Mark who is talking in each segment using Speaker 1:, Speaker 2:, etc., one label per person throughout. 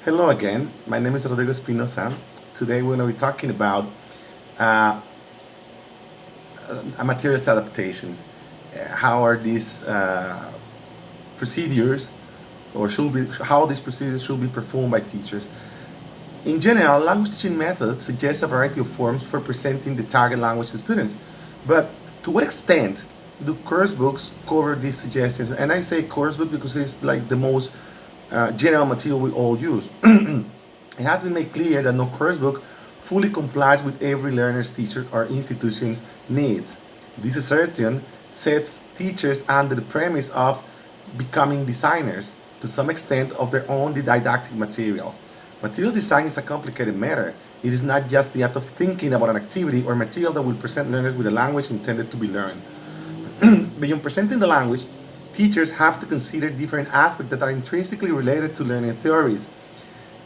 Speaker 1: Hello again. My name is Rodrigo Espinoza. Today we're going to be talking about uh, materials adaptations. How are these procedures, or should be how these procedures should be performed by teachers? In general, language teaching methods suggest a variety of forms for presenting the target language to students. But to what extent do course books cover these suggestions? And I say course book because it's like the most general material we all use. It has been made clear that no course book fully complies with every learner's, teacher, or institution's needs. This assertion sets teachers under the premise of becoming designers to some extent of their own didactic materials. Materials design is a complicated matter. It is not just the act of thinking about an activity or material that will present learners with a language intended to be learned. Beyond presenting the language, teachers have to consider different aspects that are intrinsically related to learning theories.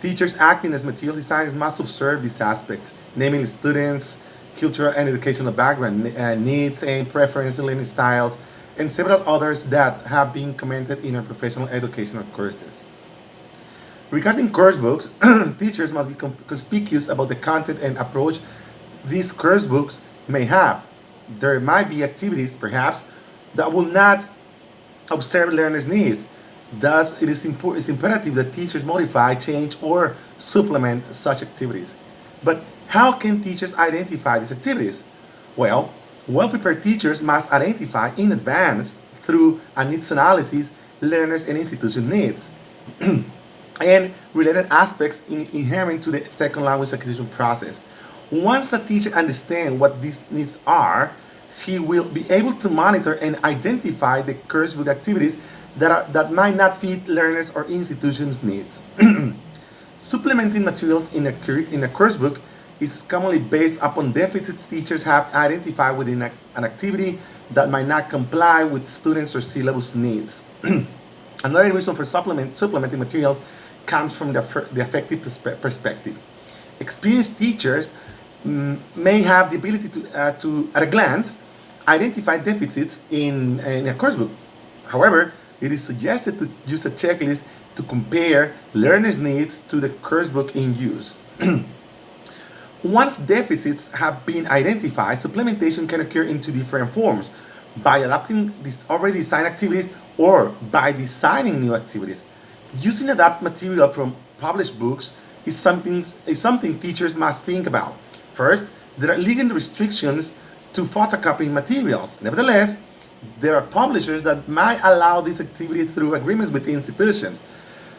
Speaker 1: Teachers acting as material designers must observe these aspects, namely students' cultural and educational background, needs and preferences, learning styles, and several others that have been commented in our professional educational courses. Regarding course books, teachers must be conspicuous about the content and approach these course books may have. There might be activities, perhaps, that will not observe learners' needs. Thus, it's imperative that teachers modify, change, or supplement such activities. But how can teachers identify these activities? Well, well-prepared teachers must identify in advance through a needs analysis learners and institution needs and related aspects inherent to the second language acquisition process. Once a teacher understands what these needs are, he will be able to monitor and identify the course book activities that might not fit learners or institutions' needs. Supplementing materials in a course book is commonly based upon deficits teachers have identified within an activity that might not comply with students' or syllabus needs. Another reason for supplementing materials comes from the affective perspective. Experienced teachers may have the ability to, at a glance, identify deficits in a course book. However, it is suggested to use a checklist to compare learners' needs to the course book in use. Once deficits have been identified, supplementation can occur in two different forms: by adapting these already designed activities or by designing new activities. Using adapt material from published books is something teachers must think about. First, there are legal restrictions to photocopying materials. Nevertheless, there are publishers that might allow this activity through agreements with institutions.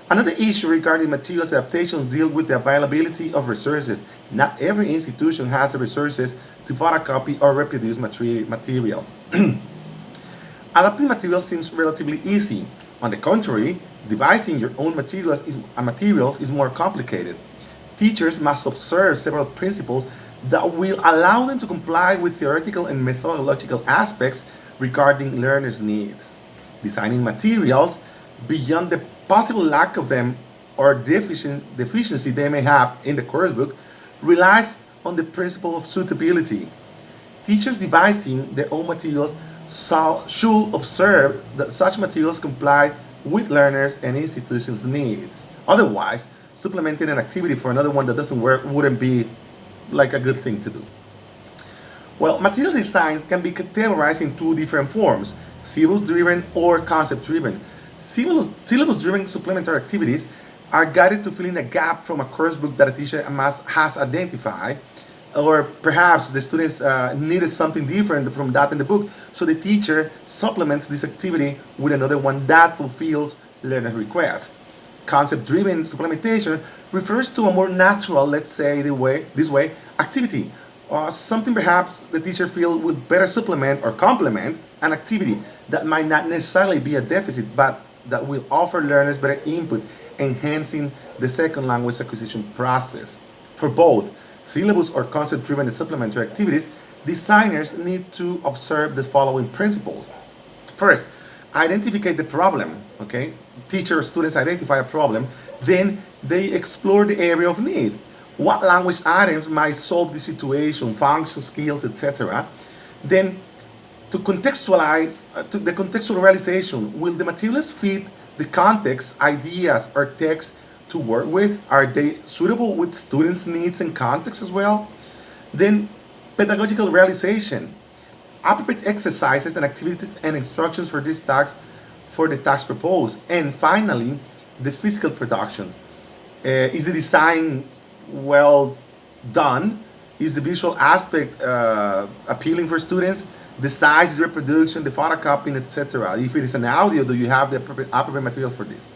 Speaker 1: Another issue regarding materials adaptations deals with the availability of resources. Not every institution has the resources to photocopy or reproduce materials. Adapting materials seems relatively easy. On the contrary, devising your own materials is more complicated. Teachers must observe several principles that will allow them to comply with theoretical and methodological aspects regarding learners' needs. Designing materials beyond the possible lack of them or deficiency they may have in the course book relies on the principle of suitability. Teachers devising their own materials should observe that such materials comply with learners and institutions' needs. Otherwise, supplementing an activity for another one that doesn't work wouldn't be like a good thing to do. Well, material designs can be categorized in two different forms: syllabus-driven or concept-driven. Syllabus-driven supplementary activities are guided to fill in a gap from a course book that a teacher has identified, or perhaps the students needed something different from that in the book, so the teacher supplements this activity with another one that fulfills learner request. Concept-driven supplementation refers to a more natural, let's say this way, activity, or something perhaps the teacher feels would better supplement or complement an activity that might not necessarily be a deficit, but that will offer learners better input, enhancing the second language acquisition process. For both syllabus or concept-driven supplementary activities, designers need to observe the following principles. First, identify the problem. Okay, teacher or students identify a problem, then they explore the area of need. What language items might solve the situation, function, skills, etc. Then, to contextualize, to the contextual realization, will the materials fit the context, ideas, or text to work with? Are they suitable with students' needs and context as well? Then pedagogical realization, appropriate exercises and activities and instructions for these tasks for the tasks proposed. And finally, the physical production. Is the design well done? Is the visual aspect appealing for students? The size, the reproduction, the photocopying, etc. If it is an audio, do you have the appropriate material for this?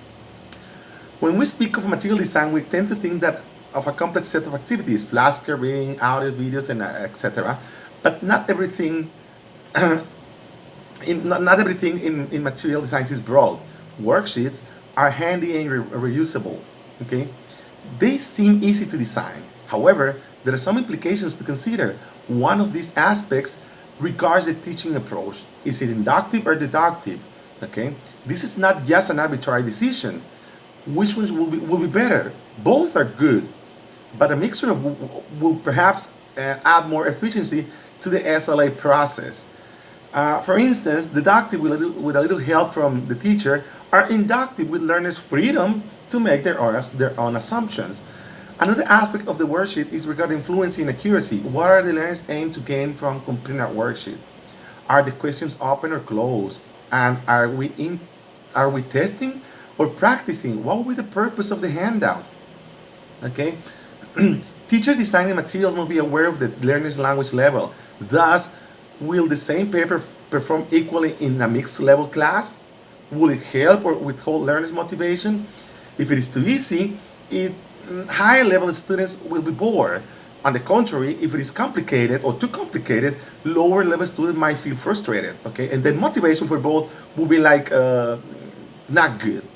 Speaker 1: When we speak of material design, we tend to think that of a complex set of activities, flashcards, audio, videos, and etc. But not everything not everything in material design is broad. Worksheets are handy and reusable. Okay, they seem easy to design. However, there are some implications to consider. One of these aspects regards the teaching approach. Is it inductive or deductive? Okay, this is not just an arbitrary decision. Which ones will be better? Both are good, but a mixture of will perhaps add more efficiency to the SLA process. For instance, deductive with a little help from the teacher, or inductive with learners' freedom to make their own assumptions. Another aspect of the worksheet is regarding fluency and accuracy. What are the learners aim to gain from completing our worksheet? Are the questions open or closed? And are we testing or practicing? What will be the purpose of the handout? Okay. Teachers designing materials must be aware of the learner's language level. Thus, will the same paper perform equally in a mixed level class? Will it help or withhold learners' motivation? If it is too easy, higher level students will be bored. On the contrary, if it is complicated or too complicated, lower level students might feel frustrated. Okay, and then motivation for both will be like not good.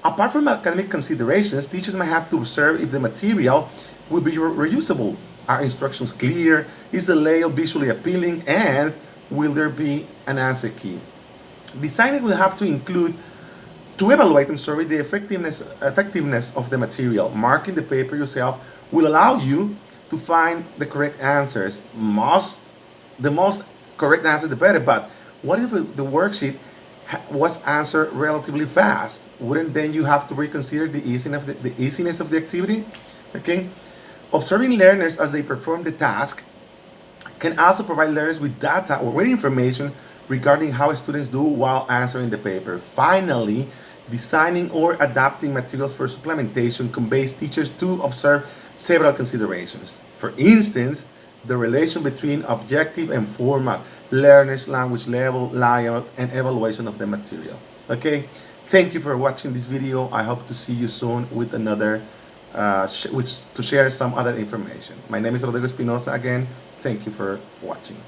Speaker 1: Apart from academic considerations, teachers might have to observe if the material will be reusable. Are instructions clear? Is the layout visually appealing? And will there be an answer key? Designing will have to include, to evaluate, the effectiveness of the material. Marking the paper yourself will allow you to find the correct answers. The most correct answer, the better. But what if the worksheet was answered relatively fast? Wouldn't then you have to reconsider the easiness of the activity? Okay. Observing learners as they perform the task can also provide learners with data or with information regarding how students do while answering the paper. Finally, designing or adapting materials for supplementation conveys teachers to observe several considerations. For instance, the relation between objective and format, learners' language level, layout, and evaluation of the material. Okay, thank you for watching this video. I hope to see you soon with another to share some other information. My name is Rodrigo Espinoza again. Thank you for watching.